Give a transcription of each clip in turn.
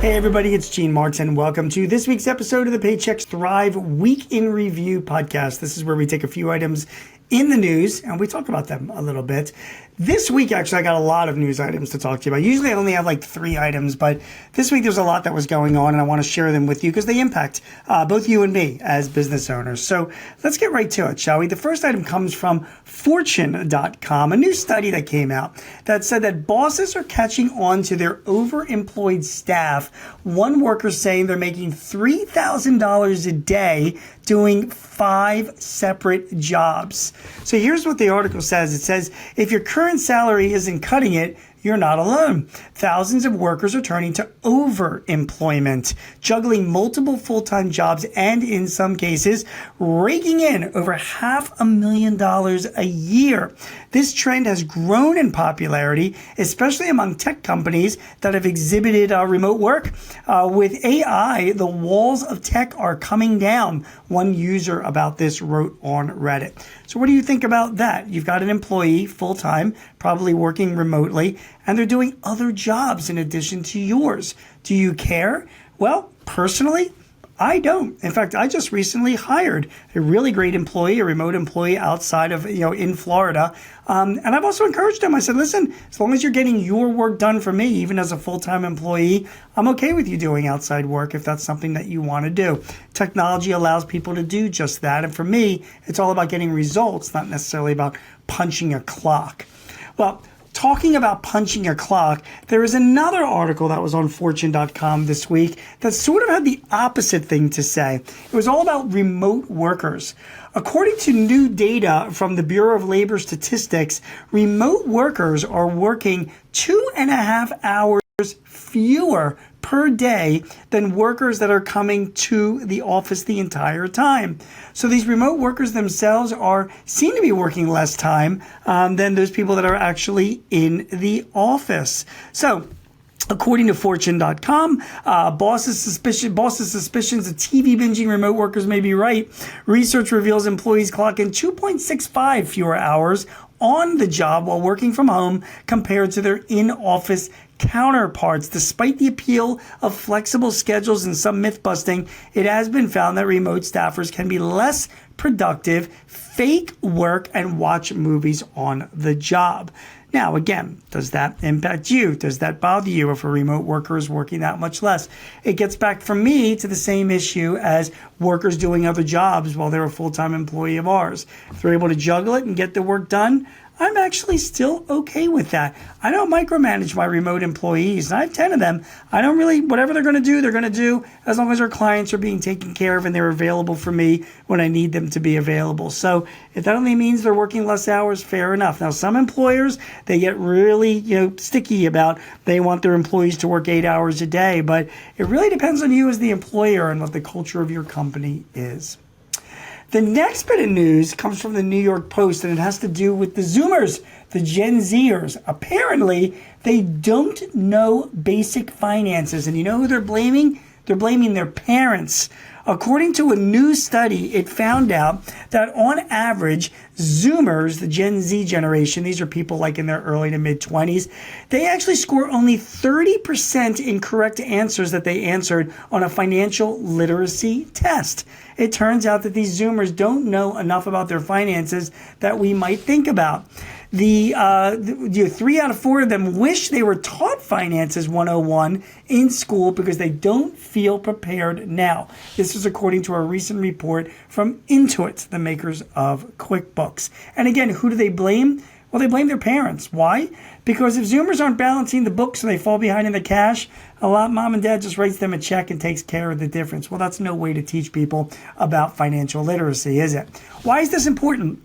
Hey everybody, it's Gene Martin. Welcome to this week's episode of the Paychex Thrive Week in Review podcast. This is where we take a few items in the news and we talk about them a little bit. This week, actually, I got a lot of news items to talk to you about. Usually I only have like 3 items, but this week there's a lot that was going on and I want to share them with you because they impact both you and me as business owners. So let's get right to it, shall we? The first item comes from Fortune.com, a new study that came out that said that bosses are catching on to their overemployed staff. One worker saying they're making $3,000 a day doing 5 separate jobs. So here's what the article says. It says, if your current salary isn't cutting it, you're not alone. Thousands of workers are turning to overemployment, juggling multiple full-time jobs and, in some cases, raking in over $500,000 a year. This trend has grown in popularity, especially among tech companies that have exhibited remote work. With AI, the walls of tech are coming down. One user about this wrote on Reddit. So what do you think about that? You've got an employee full-time, probably working remotely, and they're doing other jobs in addition to yours. Do you care? Well, personally, I don't. In fact, I just recently hired a really great employee, a remote employee outside of, in Florida. And I've also encouraged them. I said, listen, as long as you're getting your work done for me, even as a full-time employee, I'm okay with you doing outside work if that's something that you want to do. Technology allows people to do just that. And for me, it's all about getting results, not necessarily about punching a clock. Well, talking about punching a clock, there is another article that was on Fortune.com this week that sort of had the opposite thing to say. It was all about remote workers. According to new data from the Bureau of Labor Statistics, remote workers are working 2.5 hours fewer per day than workers that are coming to the office the entire time. So these remote workers themselves seem to be working less time than those people that are actually in the office. So according to Fortune.com, bosses' suspicions that TV binging remote workers may be right. Research reveals employees clock in 2.65 fewer hours on the job while working from home compared to their in-office counterparts. Despite the appeal of flexible schedules and some myth busting, it has been found that remote staffers can be less productive, fake work, and watch movies on the job. Now, again, does that impact you? Does that bother you if a remote worker is working that much less? It gets back for me to the same issue as workers doing other jobs while they're a full-time employee of ours. If they're able to juggle it and get the work done, I'm actually still okay with that. I don't micromanage my remote employees, and I have 10 of them. I don't really, whatever they're going to do as long as our clients are being taken care of and they're available for me when I need them to be available. So if that only means they're working less hours, fair enough. Now, some employers, they get really, sticky about they want their employees to work 8 hours a day, but it really depends on you as the employer and what the culture of your company is. The next bit of news comes from the New York Post, and it has to do with the Zoomers, the Gen Zers. Apparently, they don't know basic finances. And you know who they're blaming? They're blaming their parents. According to a new study, it found out that on average, Zoomers, the Gen Z generation, these are people like in their early to mid-20s, they actually score only 30% in correct answers that they answered on a financial literacy test. It turns out that these Zoomers don't know enough about their finances that we might think about. The 3 out of 4 of them wish they were taught Finances 101 in school because they don't feel prepared now. This is according to a recent report from Intuit, the makers of QuickBooks. And again, who do they blame? Well, they blame their parents. Why? Because if Zoomers aren't balancing the books and they fall behind in the cash, mom and dad just writes them a check and takes care of the difference. Well, that's no way to teach people about financial literacy, is it? Why is this important?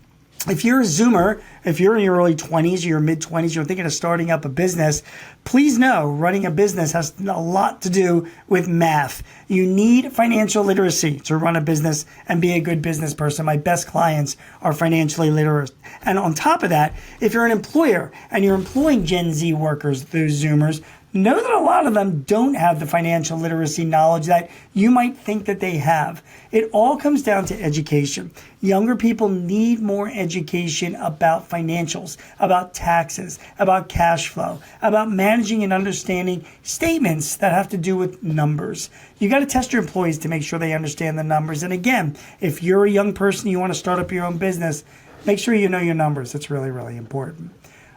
If you're a Zoomer, if you're in your early 20s or your mid-20s, you're thinking of starting up a business, please know running a business has a lot to do with math. You need financial literacy to run a business and be a good business person. My best clients are financially literate. And on top of that, if you're an employer and you're employing Gen Z workers, those Zoomers, know that a lot of them don't have the financial literacy knowledge that you might think that they have. It all comes down to education. Younger people need more education about financials, about taxes, about cash flow, about managing and understanding statements that have to do with numbers. You got to test your employees to make sure they understand the numbers. And again, if you're a young person, you want to start up your own business, make sure you know your numbers. It's really, really important.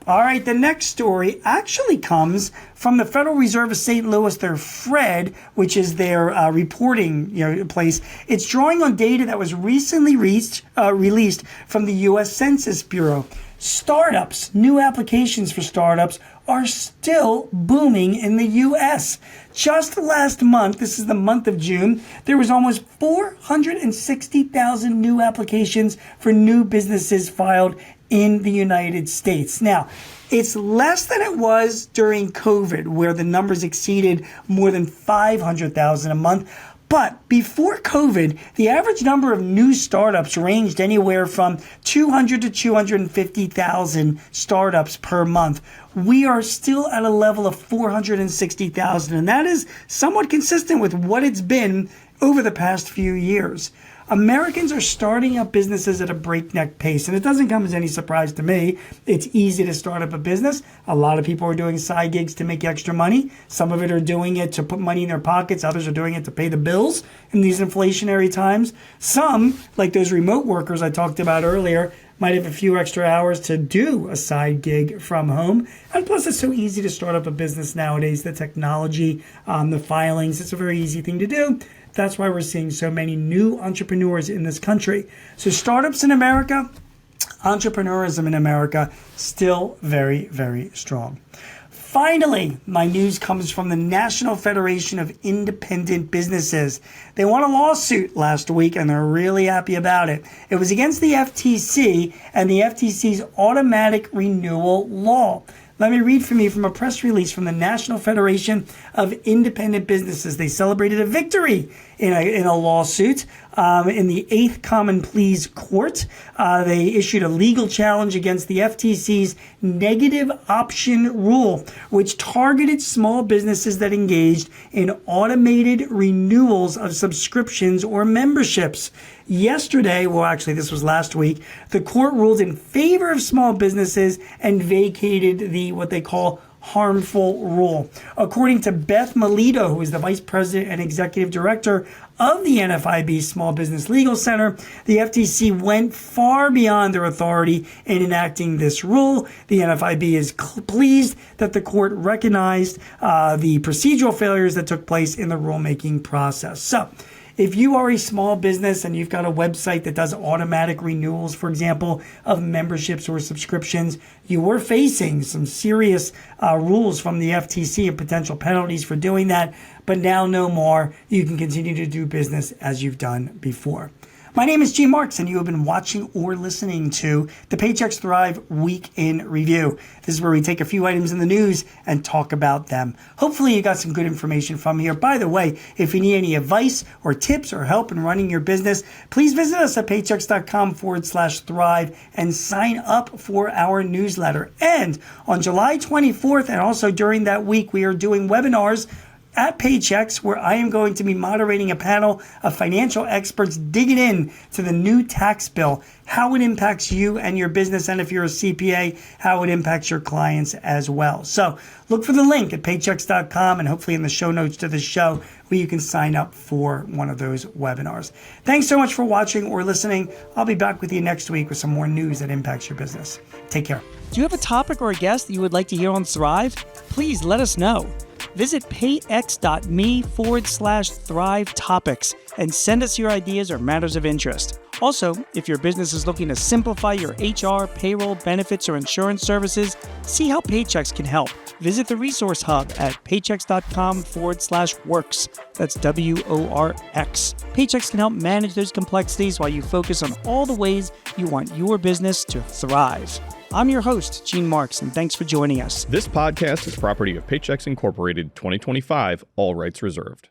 All right, the next story actually comes from the Federal Reserve of St. Louis, their FRED, which is their reporting place. It's drawing on data that was recently released from the U.S. Census Bureau. Startups, new applications for startups are still booming in the U.S. Just last month, this is the month of June, there was almost 460,000 new applications for new businesses filed in the United States. Now, it's less than it was during COVID, where the numbers exceeded more than 500,000 a month. But before COVID, the average number of new startups ranged anywhere from 200 to 250,000 startups per month. We are still at a level of 460,000, and that is somewhat consistent with what it's been over the past few years. Americans are starting up businesses at a breakneck pace, and it doesn't come as any surprise to me. It's easy to start up a business. A lot of people are doing side gigs to make extra money. Some of it are doing it to put money in their pockets. Others are doing it to pay the bills in these inflationary times. Some, like those remote workers I talked about earlier, might have a few extra hours to do a side gig from home. And plus, it's so easy to start up a business nowadays. The technology, the filings, it's a very easy thing to do. That's why we're seeing so many new entrepreneurs in this country. So startups in America, entrepreneurism in America, still very, very strong. Finally, my news comes from the National Federation of Independent Businesses. They won a lawsuit last week, and they're really happy about it. It was against the FTC and the FTC's automatic renewal law. Let me read from you from a press release from the National Federation of Independent Businesses. They celebrated a victory in a lawsuit in the 8th Common Pleas Court. They issued a legal challenge against the FTC's negative option rule, which targeted small businesses that engaged in automated renewals of subscriptions or memberships. Yesterday, well, actually, this was last week, the court ruled in favor of small businesses and vacated the what they call harmful rule. According to Beth Melito, who is the Vice President and Executive Director of the NFIB Small Business Legal Center, the FTC went far beyond their authority in enacting this rule. The NFIB is pleased that the court recognized the procedural failures that took place in the rulemaking process. So, if you are a small business and you've got a website that does automatic renewals, for example, of memberships or subscriptions, you were facing some serious rules from the FTC and potential penalties for doing that. But now no more. You can continue to do business as you've done before. My name is Gene Marks, and you have been watching or listening to the Paychex Thrive Week in Review. This is where we take a few items in the news and talk about them. Hopefully you got some good information from here. By the way, if you need any advice or tips or help in running your business, please visit us at paychex.com/thrive and sign up for our newsletter. And on July 24th, and also during that week, we are doing webinars at Paychex, where I am going to be moderating a panel of financial experts digging in to the new tax bill, how it impacts you and your business, and if you're a CPA, how it impacts your clients as well. So look for the link at paychex.com and hopefully in the show notes to the show where you can sign up for one of those webinars. Thanks so much for watching or listening. I'll be back with you next week with some more news that impacts your business. Take care. Do you have a topic or a guest that you would like to hear on Thrive? Please let us know. Visit payx.me/Thrive Topics and send us your ideas or matters of interest. Also, if your business is looking to simplify your HR, payroll, benefits, or insurance services, see how Paychex can help. Visit the Resource Hub at paychex.com/works. That's WORX. Paychex can help manage those complexities while you focus on all the ways you want your business to thrive. I'm your host, Gene Marks, and thanks for joining us. This podcast is property of Paychex Incorporated 2025, all rights reserved.